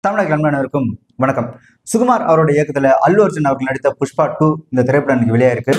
தமிழக நண்பனருக்கும் வணக்கம். சுகுமார் அவருடைய இயக்கத்துல அல்லு அர்ஜுன் அவர்கள் நடித்த புஷ்பா 2 இந்த திரைப்படம் இன்னைக்கு வெளியாயிருக்கு.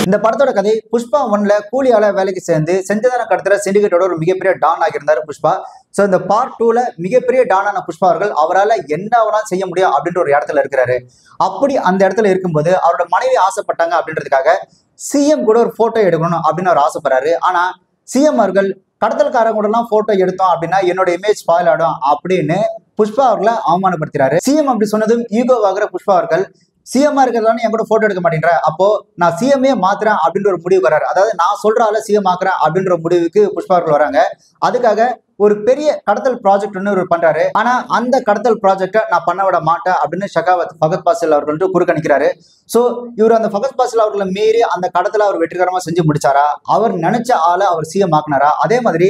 இந்த படத்தோட கதை புஷ்பா 1ல கூலியால வேலைக்கு சேர்ந்து செஞ்சதான கடத்துல சிண்டிகேட்டோட ஒரு மிகப்பெரிய டான் ஆகியிருந்தாரு புஷ்பா. சோ இந்த பார்ட் 2ல மிகப்பெரிய டானான புஷ்பா அவர்கள் அவரால் என்ன வேணாலும் செய்ய முடியும் அப்படின்ற ஒரு இடத்துல இருக்கிறாரு. அப்படி அந்த இடத்துல இருக்கும்போது அவரோட மனைவி ஆசைப்பட்டாங்க அப்படின்றதுக்காக சிஎம் கூட ஒரு போட்டோ எடுக்கணும் அப்படின்னு அவர் ஆசைப்படுறாரு. ஆனா சிஎம் அவர்கள் கடத்தல்காரங்க கூட எல்லாம் போட்டோ எடுத்தோம் அப்படின்னா என்னோட இமேஜ் ஸ்பாயில் ஆடும் அப்படின்னு புஷ்பா அவர்களை அவமானப்படுத்துறாரு. சிஎம் அப்படி சொன்னதும் ஈகோவாகிற புஷ்பா அவர்கள் சிஎம்மா இருக்கிறதானே என் கூட போட்டோ எடுக்க மாட்டேன்ற, அப்போ நான் சிஎம்ஏ மாத்துறேன் அப்படின்ற ஒரு முடிவு வராரு. அதாவது நான் சொல்றால சிஎம் ஆக்குறேன் அப்படின்ற முடிவுக்கு புஷ்பா அவர்கள் வராங்க. அதுக்காக ஒரு பெரிய கடத்தல் ப்ராஜெக்ட் ஒன்று பண்றாரு. ஆனா அந்த கடத்தல் ப்ராஜெக்டை நான் பண்ண விட மாட்டேன் அப்படின்னு ஷகாவத் ஃபகத் பாசில் அவர்கள் குறுக்கணிக்கிறாரு. சோ இவர் அந்த ஃபகத் பாசில் அவர்களை மீறி அந்த கடத்தலை அவர் வெற்றிகரமா செஞ்சு முடிச்சாரா? அவர் நினைச்ச ஆளை அவர் சிஎம் ஆக்குனாரா? அதே மாதிரி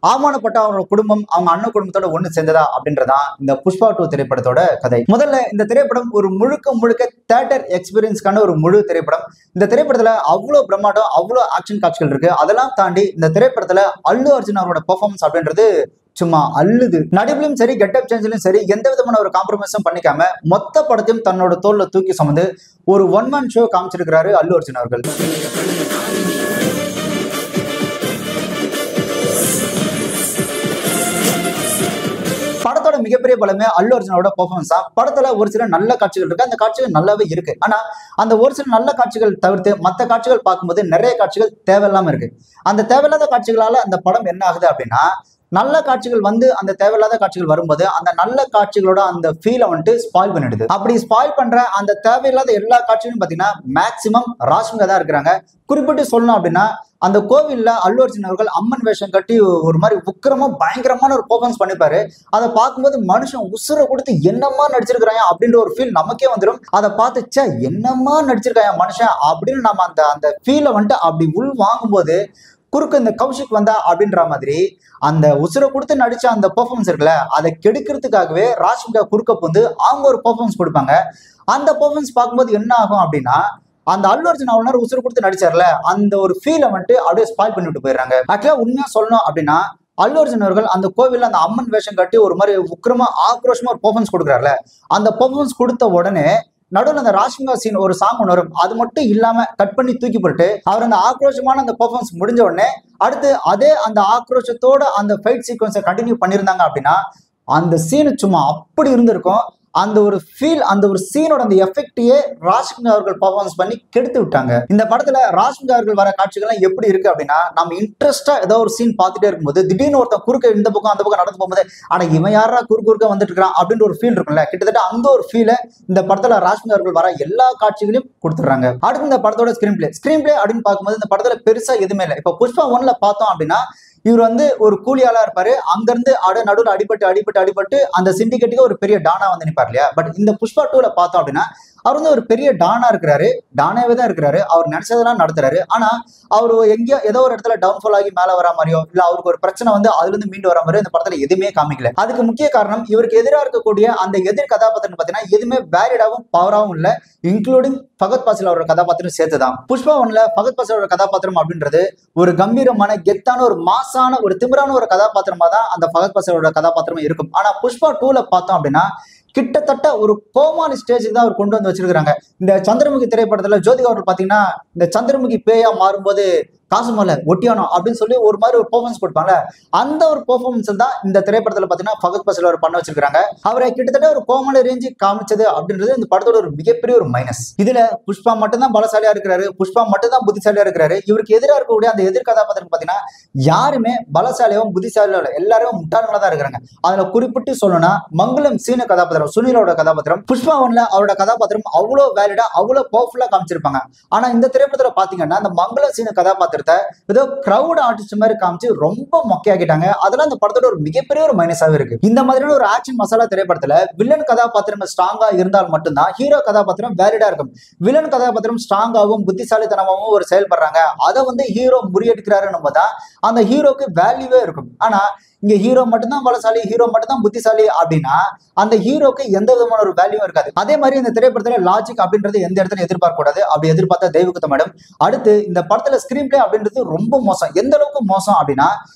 அவமானப்பட்ட அவரோட குடும்பம் அவங்க அண்ணன் குடும்பத்தோட ஒண்ணு சேர்ந்ததா அப்படின்றதான் இந்த புஷ்பா 2 திரைப்படத்தோட கதை. முதல்ல இந்த திரைப்படம் ஒரு முழுக்க தியேட்டர் எக்ஸ்பீரியன்ஸ்க்கான ஒரு முழு திரைப்படம். இந்த திரைப்படத்துல அவ்வளவு பிரம்மாண்டம், அவ்வளவு ஆக்ஷன் காட்சிகள் இருக்கு. அதெல்லாம் தாண்டி இந்த திரைப்படத்துல அல்லு அர்ஜுன் அவரோட பெர்ஃபார்மன்ஸ் அப்படின்றது சும்மா அள்ளுது. நடிப்புலையும் சரி, கெட்டப் சேஞ்சிலும் சரி, எந்த விதமான ஒரு காம்ப்ரமைஸும் பண்ணிக்காம மொத்த படத்தையும் தன்னோட தோல்ல தூக்கி சுமந்து ஒரு ஒன் மேன் ஷோ காமிச்சிருக்கிறாரு அல்லு அர்ஜுன் அவர்கள். படத்தோட மிகப்பெரிய பலமே அல்லு அர்ஜுனோட பெர்ஃபார்மன்ஸ் தான். படத்துல ஒரு சில நல்ல காட்சிகள் இருக்கு, அந்த காட்சிகள் நல்லாவே இருக்கு. ஆனா அந்த ஒரு சில நல்ல காட்சிகள் தவிர்த்து மற்ற காட்சிகள் பார்க்கும்போது நிறைய காட்சிகள் தேவையில்லாம இருக்கு. அந்த தேவையில்லாத காட்சிகளால அந்த படம் என்ன ஆகுது அப்படின்னா, நல்ல காட்சிகள் அந்த தேவையில்லாத காட்சிகள் வரும்போது அந்த நல்ல காட்சிகளோட அந்த ஃபீலை ஸ்பாயில் பண்ணிடுது. அப்படி ஸ்பாயில் பண்ற அந்த தேவையில்லாத எல்லா காட்சிகளும் பாத்தீங்கன்னா மேக்சிமம் ராஷ்மிகா தான் இருக்கிறாங்க. குறிப்பிட்டு சொல்லணும் அப்படின்னா, அந்த கோவில்ல அல்லு அர்ஜுன் அவர்கள் அம்மன் வேஷம் கட்டி ஒரு மாதிரி உக்கிரமா பயங்கரமான ஒரு பெர்ஃபார்மன்ஸ் பண்ணிப்பாரு. அதை பார்க்கும்போது மனுஷன் உசுரை கொடுத்து என்னமா நடிச்சிருக்கிறாங்க அப்படின்ற ஒரு ஃபீல் நமக்கே வந்துடும். அதை பார்த்துச்சா என்னமா நடிச்சிருக்காங்க மனுஷன் அப்படின்னு நம்ம அந்த ஃபீலை அப்படி உள் வாங்கும்போது குறுக்கு இந்த கௌஷிக் வந்தா அப்படின்ற மாதிரி அந்த உசுரை கொடுத்து நடிச்ச அந்த பெர்ஃபார்மன்ஸ் இருக்குல்ல, அதை கெடுக்கிறதுக்காகவே ராஷ்மிகா குறுக்க அவங்க ஒரு பெர்ஃபார்மன்ஸ் கொடுப்பாங்க. அந்த பெர்ஃபார்மன்ஸ் பார்க்கும்போது என்ன ஆகும் அப்படின்னா, அந்த அல்லு அர்ஜுன் அவ்வளவு உசுறு கொடுத்து நடிச்சார்ல அந்த ஒரு ஃபீலை அப்படியே ஸ்பாயில் பண்ணிட்டு போயிடுறாங்க. ஆக்சுவலா உண்மையா சொல்லணும் அப்படின்னா, அல்லு அர்ஜுன் அவர்கள் அந்த கோவில்ல அந்த அம்மன் வேஷம் கட்டி ஒரு மாதிரி உக்கிரமா ஆக்ரோஷமா ஒரு பெர்ஃபார்மன்ஸ் கொடுக்குறாருல, அந்த பெர்ஃபார்மன்ஸ் கொடுத்த உடனே நடுவில் அந்த ராஷ்மிகா சீன் ஒரு சாங் ஒன்று வரும். அது மட்டும் இல்லாம கட் பண்ணி தூக்கி போட்டு அவர் அந்த ஆக்ரோஷமான அந்த பெர்ஃபார்மன்ஸ் முடிஞ்ச உடனே அடுத்து அதே அந்த ஆக்ரோஷத்தோட அந்த ஃபைட் சீக்வன்ஸை கண்டினியூ பண்ணியிருந்தாங்க அப்படின்னா அந்த சீனு சும்மா அப்படி இருந்திருக்கும். அந்த ஒரு ஃபீல், அந்த ஒரு சீனோட அந்த எஃபெக்டையே ராஷ்மிகா அவர்கள் பெர்ஃபார்மன்ஸ் பண்ணி கெடுத்து விட்டாங்க. இந்த படத்துல ராஷ்மிகா அவர்கள் வர காட்சிகள்லாம் எப்படி இருக்கு அப்படின்னா, நம்ம இன்ட்ரெஸ்டா ஏதோ ஒரு சீன் பார்த்துட்டே இருக்கும்போது திடீர்னு ஒருத்தன் குறுக்க இந்த பக்கம் அந்த பக்கம் நடந்து போகும்போது ஆனா இவன் யாரா குறுக்க வந்துட்டு இருக்கான் அப்படின்ற ஒரு ஃபீல் இருக்கும்ல, கிட்டத்தட்ட அந்த ஒரு ஃபீலை இந்த படத்துல ராஷ்மிகா அவர்கள் வர எல்லா காட்சிகளையும் கொடுத்துடுறாங்க. அடுத்து இந்த படத்தோட ஸ்கிரீன் பிளே அப்படின்னு பார்க்கும்போது இந்த படத்துல பெருசா எதுவுமே இல்லை. இப்ப புஷ்பா 1ல பார்த்தோம் அப்படின்னா இவர் ஒரு கூலியாளா இருப்பாரு. அங்கிருந்து நடுவில் அடிபட்டு அந்த சிண்டிகேட்டுக்கு ஒரு பெரிய டானா நினைப்பார் இல்லையா. பட் இந்த புஷ்பா 2ல பார்த்தோம் அப்படின்னா அவர் ஒரு பெரிய டானா இருக்கிறாரு, டானாவே தான் இருக்கிறாரு. அவர் நினைச்சதெல்லாம் நடத்துறாரு. ஆனா அவர் எங்கேயோ ஏதோ ஒரு இடத்துல டவுன்ஃபால் ஆகி மேல வர மாதிரியோ இல்ல அவருக்கு ஒரு பிரச்சனை அதுல இருந்து மீண்டு வர மாதிரியோ இந்த படத்துல எதுவுமே காமிக்கல. அதுக்கு முக்கிய காரணம் இவருக்கு எதிராக இருக்கக்கூடிய அந்த எதிர் கதாபாத்திரம் பாத்தீங்கன்னா எதுவுமே வேலிடாவும் பவராவும் இல்ல, இன்க்ளூடிங் ஃபகத் பாசில் அவரோட கதாபாத்திரம் சேர்த்துதான். புஷ்பா 1ல ஃபகத் பாசில் அவரோட கதாபாத்திரம் அப்படின்றது ஒரு கம்பீரமான கெத்தான ஒரு மாசான ஒரு திமிரான ஒரு கதாபாத்திரமா தான் அந்த ஃபகத் பாசிலோட கதாபாத்திரமா இருக்கும். ஆனா புஷ்பா 2ல பார்த்தோம் அப்படின்னா கிட்டத்தட்ட ஒரு கோமாளி ஸ்டேஜுக்கு தான் அவர் கொண்டு வந்து வச்சிருக்காங்க. இந்த சந்திரமுகி திரைப்படத்துல ஜோதிகா அவர்கள் பாத்தீங்கன்னா இந்த சந்திரமுகி பேயா மாறும்போது காசு மலை ஒட்டியானோ அப்படின்னு சொல்லி ஒரு மாதிரி ஒரு பெர்ஃபார்மன்ஸ் கொடுப்பாங்க. அந்த ஒரு பெர்ஃபார்மன்ஸ் தான் இந்த திரைப்படத்துல பாத்தீங்கன்னா ஃபகத் பாசில் அவர் பண்ண வச்சிருக்காங்க. அவரை கிட்டத்தட்ட ஒரு கோமாளி ரேஞ்சு காமிச்சது அப்படின்றது இந்த படத்தோட ஒரு மிகப்பெரிய ஒரு மைனஸ். இதுல புஷ்பா மட்டும் தான் பலசாலியா இருக்கிறாரு, புஷ்பா மட்டும் தான் புத்திசாலியா இருக்கிறாரு. இவருக்கு எதிராக இருக்கக்கூடிய அந்த எதிர் கதாபாத்திரம் பாத்தீங்கன்னா யாருமே பலசாலியாவும் புத்திசாலியோ இல்லை, எல்லாரும் முட்டாளங்களா தான் இருக்கிறாங்க. அதுல குறிப்பிட்டு சொல்லணும்னா மங்களம் சீன கதாபாத்திரம் சுனிலோட கதாபாத்திரம் புஷ்பா 1ல அவரோட கதாபாத்திரம் அவ்வளவு வேலிடா அவ்வளவு பவர்ஃபுல்லா காமிச்சிருப்பாங்க. ஆனா இந்த திரைப்படத்துல பாத்தீங்கன்னா அந்த மங்களம் சீன கதாபாத்திரம் ஏதோ கிரவுட் ஆர்டிஸ்ட் மாதிரி காமிச்சு ரொம்ப மொக்கையாக்கிட்டாங்க. அதெல்லாம் இந்த படத்தோட ஒரு மிகப்பெரிய ஒரு மைனஸாவே இருக்கு. இந்த மாதிரியான ஒரு ஆக்ஷன் மசாலா திரைப்படத்துல வில்லன் கதாபாத்திரம் ஸ்ட்ராங்கா இருந்தால் மட்டும்தான் ஹீரோ கதாபாத்திரம் வேலிடா இருக்கும். வில்லன் கதாபாத்திரம் ஸ்ட்ராங்காகவும் புத்திசாலித்தனமாகவும் ஒரு செயல்படுறாங்க, அதை ஹீரோ முறியடிக்கிறாருன்னு போதுதான் அந்த ஹீரோக்கு வேல்யூவே இருக்கும். ஆனா இங்க ஹீரோ மட்டும்தான் பலசாலி, ஹீரோ மட்டும்தான் புத்திசாலி அப்படின்னா அந்த ஹீரோக்கு எந்த விதமான ஒரு வேல்யூ இருக்காது. அதே மாதிரி இந்த திரைப்படத்துல லாஜிக் அப்படின்றது எந்த இடத்துல எதிர்பார்க்க கூடாது. அப்படி எதிர்பார்த்தா தெய்வகுத்த மேடம். அடுத்து இந்த படத்துல ஸ்கிரீன் பிளே அப்படின்றது ரொம்ப மோசம். எந்த அளவுக்கு மோசம் அப்படின்னா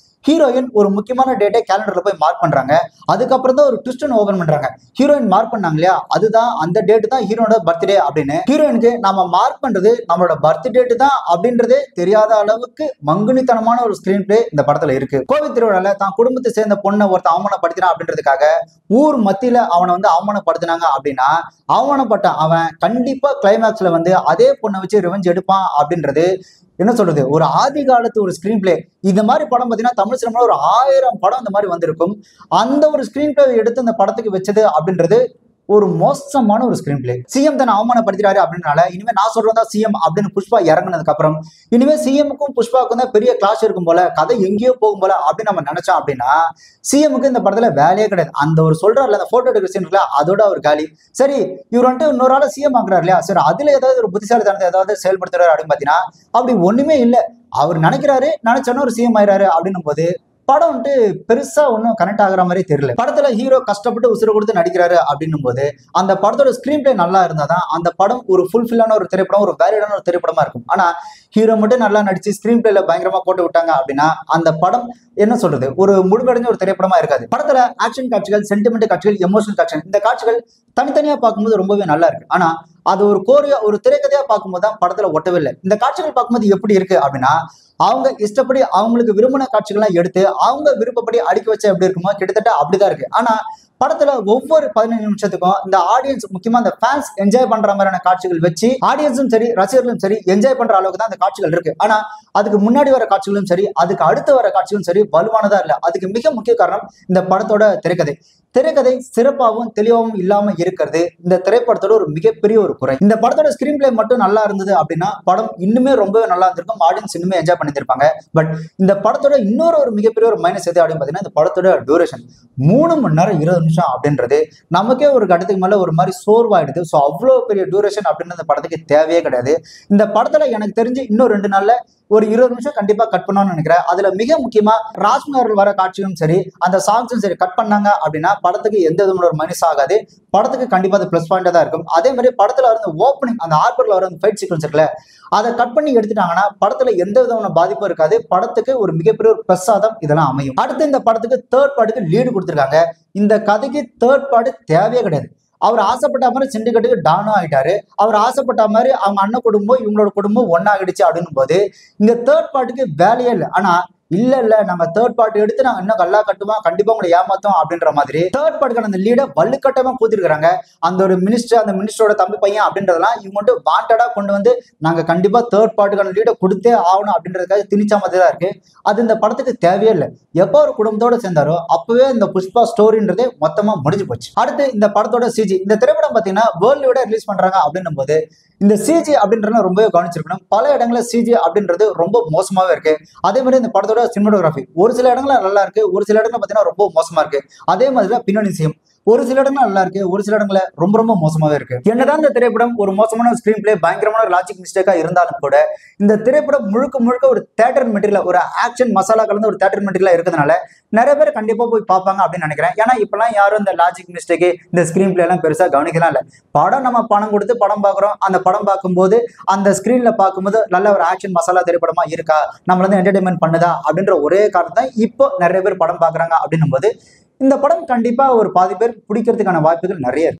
ஹீரோயின் ஒரு முக்கியமான டேட்டை கேலண்டர்ல போய் மார்க் பண்றாங்க. அதுக்கப்புறம் தான் ஒரு ட்விஸ்ட் ஓபன் பண்றாங்க. ஹீரோயின் மார்க் பண்ணாங்க இல்லையா, அதுதான் அந்த டேட் தான் ஹீரோனோட பர்த்டே அப்படின்னு. ஹீரோயினுக்கு நம்ம மார்க் பண்றது நம்மளோட பர்த் டேட் தான் அப்படின்றதே தெரியாத அளவுக்கு மங்குனித்தனமான ஒரு ஸ்கிரீன் பிளே இந்த படத்துல இருக்கு. கோவில் திருவிழால தான் குடும்பத்தை சேர்ந்த பொண்ணை ஒருத்த அவமானப்படுத்தினான் அப்படின்றதுக்காக ஊர் மத்தியில அவனை வந்து அவமானப்படுத்தினாங்க அப்படின்னா, அவமானப்பட்ட அவன் கண்டிப்பா கிளைமேக்ஸ்ல வந்து அதே பொண்ணை வச்சு ரிவெஞ்ச் எடுப்பான் அப்படின்றது என்ன சொல்றது, ஒரு ஆதி காலத்து ஒரு ஸ்கிரீன் பிளே. இந்த மாதிரி படம் பார்த்தீங்கன்னா தமிழ் சினிமாவில் ஒரு 1000 படம் இந்த மாதிரி வந்திருக்கும். அந்த ஒரு ஸ்கிரீன் பிளே எடுத்து இந்த படத்துக்கு வச்சது அப்படின்றது ஒரு மோசமான ஒரு ஸ்கிரீன் பிளே. சிஎம் தன்னை அவமானப்படுத்திறாரு அப்படின்னால இனிமே நான் சொல்றதா சிஎம் அப்படின்னு புஷ்பா இறங்கினதுக்கு அப்புறம் இனிமே சிஎம்க்கும் புஷ்பாவுக்கும் தான் பெரிய கிளாஸ் இருக்கும் போல, கதை எங்கேயோ போகும் போல அப்படின்னு நம்ம நினைச்சோம் அப்படின்னா, சிஎம்க்கு இந்த படத்துல வேலையே கிடையாது. அந்த ஒரு சொல்றாருல அந்த போட்டோ எடுக்கிற சீன் இருக்குல்ல, அதோட ஒரு காலி. சரி, இவர் வந்துட்டு இன்னொரு ஆள சிஎம் ஆக்குறாரு இல்லையா, சரி அதுல ஏதாவது ஒரு புத்திசாலித்தனத்தை ஏதாவது செயல்படுத்துறாரு அப்படின்னு பாத்தீங்கன்னா அப்படி ஒண்ணுமே இல்லை. அவர் நினைக்கிறாரு, நினைச்சோன்னா ஒரு சிஎம் ஆயிராரு அப்படின்னும் போது படம் வந்துட்டு பெருசா ஒன்றும் கனெக்ட் ஆகுற மாதிரி தெரியல. படத்துல ஹீரோ கஷ்டப்பட்டு உசுர கொடுத்து நடிக்கிறாரு அப்படின்னும் போது அந்த படத்தோட ஸ்கிரீன் பிளே நல்லா இருந்தாதான் அந்த படம் ஒரு ஃபுல்ஃபில்லான ஒரு திரைப்படம், ஒரு வேலிடான ஒரு திரைப்படமா இருக்கும். ஆனா ஹீரோ மட்டும் நல்லா நடிச்சு ஸ்கிரீன் பிளேல பயங்கரமா போட்டு விட்டாங்க அப்படின்னா அந்த படம் என்ன சொல்றது, ஒரு முழுவடைஞ்ச ஒரு திரைப்படமா இருக்காது. படத்துல ஆக்ஷன் காட்சிகள், சென்டிமெண்ட் காட்சிகள், எமோஷனல் காட்சிகள், இந்த காட்சிகள் தனித்தனியா பார்க்கும்போது ரொம்பவே நல்லா இருக்கு. ஆனா அது ஒரு கோரியா ஒரு திரைக்கதையா பார்க்கும்போது தான் படத்துல ஒட்டவே இல்லை. இந்த காட்சிகள் பார்க்கும்போது எப்படி இருக்கு அப்படின்னா, அவங்க இஷ்டப்படி அவங்களுக்கு விரும்பின காட்சிகள்லாம் எடுத்து அவங்க விருப்பப்படி அடிக்க வச்சா எப்படி இருக்குமோ கிட்டத்தட்ட அப்படிதான் இருக்கு. ஆனா படத்துல ஒவ்வொரு 15 நிமிஷத்துக்கும் இந்த ஆடியன்ஸ், முக்கியமா இந்த ஃபேன்ஸ் என்ஜாய் பண்ற மாதிரியான காட்சிகள் வச்சு ஆடியன்ஸும் சரி ரசிகர்களும் சரி என்ஜாய் பண்ற அளவுக்கு தான் அந்த காட்சிகள் இருக்கு. ஆனா அதுக்கு முன்னாடி வர காட்சிகளும் சரி அதுக்கு அடுத்து வர காட்சிகளும் சரி வலுவானதா இல்ல. அதுக்கு மிக முக்கிய காரணம் இந்த படத்தோட திரைக்கதை. திரைக்கதை சிறப்பாகவும் தெளிவாகவும் இல்லாம இருக்கிறது இந்த திரைப்படத்தோட ஒரு மிகப்பெரிய ஒரு குறை. இந்த படத்தோட ஸ்கிரீன் பிளே மட்டும் நல்லா இருந்தது அப்படின்னா படம் இன்னுமே ரொம்பவே நல்லா இருந்திருக்கும், ஆடியன்ஸ் இன்னுமே என்ஜாய் பண்ணிருப்பாங்க. பட் இந்த படத்தோட இன்னொரு ஒரு மிகப்பெரிய ஒரு மைனஸ் எது அப்படின்னு பாத்தீங்கன்னா, இந்த படத்தோட டியூரேஷன் 3 மணி நேரம் 20 நிமிஷம் அப்படின்றது நமக்கே ஒரு கட்டத்துக்கு மேல ஒரு மாதிரி சோர்வாயிடுது. ஸோ அவ்வளோ பெரிய டியூரேஷன் அப்படின்னு இந்த படத்துக்கு தேவையே கிடையாது. இந்த படத்துல எனக்கு தெரிஞ்சு இன்னும் 2 நாள்ல ஒரு 20 நிமிஷம் கண்டிப்பா கட் பண்ணணும்னு நினைக்கிறேன். அதுல மிக முக்கியமா ராஜ்குமார் வர காட்சியும் சரி அந்த சாங்ஸும் சரி கட் பண்ணாங்க அப்படின்னா படத்துக்கு எந்த விதமான ஒரு மைனஸ் ஆகாது. படத்துக்கு கண்டிப்பா அது பிளஸ் பாயிண்டா தான் இருக்கும். அதே மாதிரி படத்துல வர ஓப்பனிங் அந்த ஆர்பர்ல வர ஃபைட் சீக்வன்ஸ் இருக்குல்ல, அதை கட் பண்ணி எடுத்துட்டாங்கன்னா படத்துல எந்த விதமான பாதிப்பும் இருக்காது. படத்துக்கு ஒரு மிகப்பெரிய ஒரு பிளஸ்ஸா தான் இதெல்லாம் அமையும். அடுத்து இந்த படத்துக்கு தேர்ட் பார்ட்டுக்கு லீடு கொடுத்துருக்காங்க. இந்த கதைக்கு தேர்ட் பார்ட் தேவையே கிடையாது. அவர் ஆசைப்பட்ட மாதிரி சிண்டிகேட்டுக்கு டானும் ஆயிட்டாரு. அவர் ஆசைப்பட்ட மாதிரி அவங்க அண்ணன் குடும்பம் இவங்களோட குடும்பம் ஒன்னாகிடுச்சு அப்படின்னும் போது இங்க தேர்ட் பார்ட்டுக்கு வேலையே இல்லை. ஆனா இல்ல நாங்க தேர்ட் பார்ட் எடுத்து நாங்க இன்னும் கல்லா கட்டுவோம், கண்டிப்பா உங்களை ஏமாத்தோம் அப்படின்ற மாதிரி தேர்ட் பார்ட்டுக்கான அந்த லீட வலுக்கட்டமா கூத்திருக்காங்க. அந்த ஒரு மினிஸ்டர், அந்த மினிஸ்டரோட தம்பி பையன் அப்படின்றதெல்லாம் இவங்க மட்டும் வாண்டடா கொண்டு வந்து நாங்க கண்டிப்பா தேர்ட் பார்ட்டுக்கான லீட கொடுத்தே ஆகணும் அப்படின்றதுக்காக திணிச்ச மாதிரி தான் இருக்கு. அது இந்த படத்துக்கு தேவையே இல்லை. எப்போ ஒரு குடும்பத்தோட சேர்ந்தாரோ அப்பவே இந்த புஷ்பா ஸ்டோரின்றதே மொத்தமா முடிஞ்சு போச்சு. அடுத்து இந்த படத்தோட சிஜி, இந்த திரைப்படம் பாத்தீங்கன்னா வேர்ல்டு விட ரிலீஸ் பண்றாங்க அப்படின்னும் போது இந்த சிஜி அப்படின்றத ரொம்பவே கவனிச்சிருக்கணும். பல இடங்கள்ல சிஜி அப்படின்றது ரொம்ப மோசமாவே இருக்கு. அதே மாதிரி இந்த படத்தோட சினிமாட்டோகிராஃபி ஒரு சில இடங்கள்ல நல்லா இருக்கு, ஒரு சில இடங்கள்ல பாத்தீங்கன்னா ரொம்ப மோசமா இருக்கு. அதே மாதிரி பின்னணி இசையும் ஒரு சில இடங்கள் நல்லா இருக்கு, ஒரு சில இடங்கள்ல ரொம்ப ரொம்ப மோசமாவே இருக்கு. என்னதான் இந்த திரைப்படம் ஒரு மோசமான ஸ்கிரீன் பிளே, பயங்கரமான ஒரு லாஜிக் மிஸ்டேக்கா இருந்தாலும் கூட இந்த திரைப்படம் முழுக்க முழுக்க ஒரு தியேட்டர் மெட்டீரியல், ஒரு ஆக்ஷன் மசாலா கலந்து ஒரு தியேட்டர் மெட்டீரியலா இருக்கிறதுனால நிறைய பேர் கண்டிப்பா போய் பார்ப்பாங்க அப்படின்னு நினைக்கிறேன். ஏன்னா இப்பெல்லாம் யாரும் இந்த லாஜிக் மிஸ்டேக், இந்த ஸ்கிரீன் பிளே எல்லாம் பெருசா கவனிக்கலாம் இல்ல. படம் நம்ம பணம் கொடுத்து படம் பார்க்குறோம். அந்த படம் பார்க்கும்போது அந்த ஸ்கிரீன்ல பார்க்கும்போது நல்ல ஒரு ஆக்ஷன் மசாலா திரைப்படமா இருக்கா, நம்மள வந்து என்டர்டைன்மெண்ட் பண்ணுதா அப்படின்ற ஒரே காரணம் தான் இப்போ நிறைய பேர் படம் பார்க்குறாங்க அப்படின்னும் போது இந்த படம் கண்டிப்பா ஒரு பாதி பேர் பிடிக்கிறதுக்கான வாய்ப்புகள் நிறைய இருக்கு.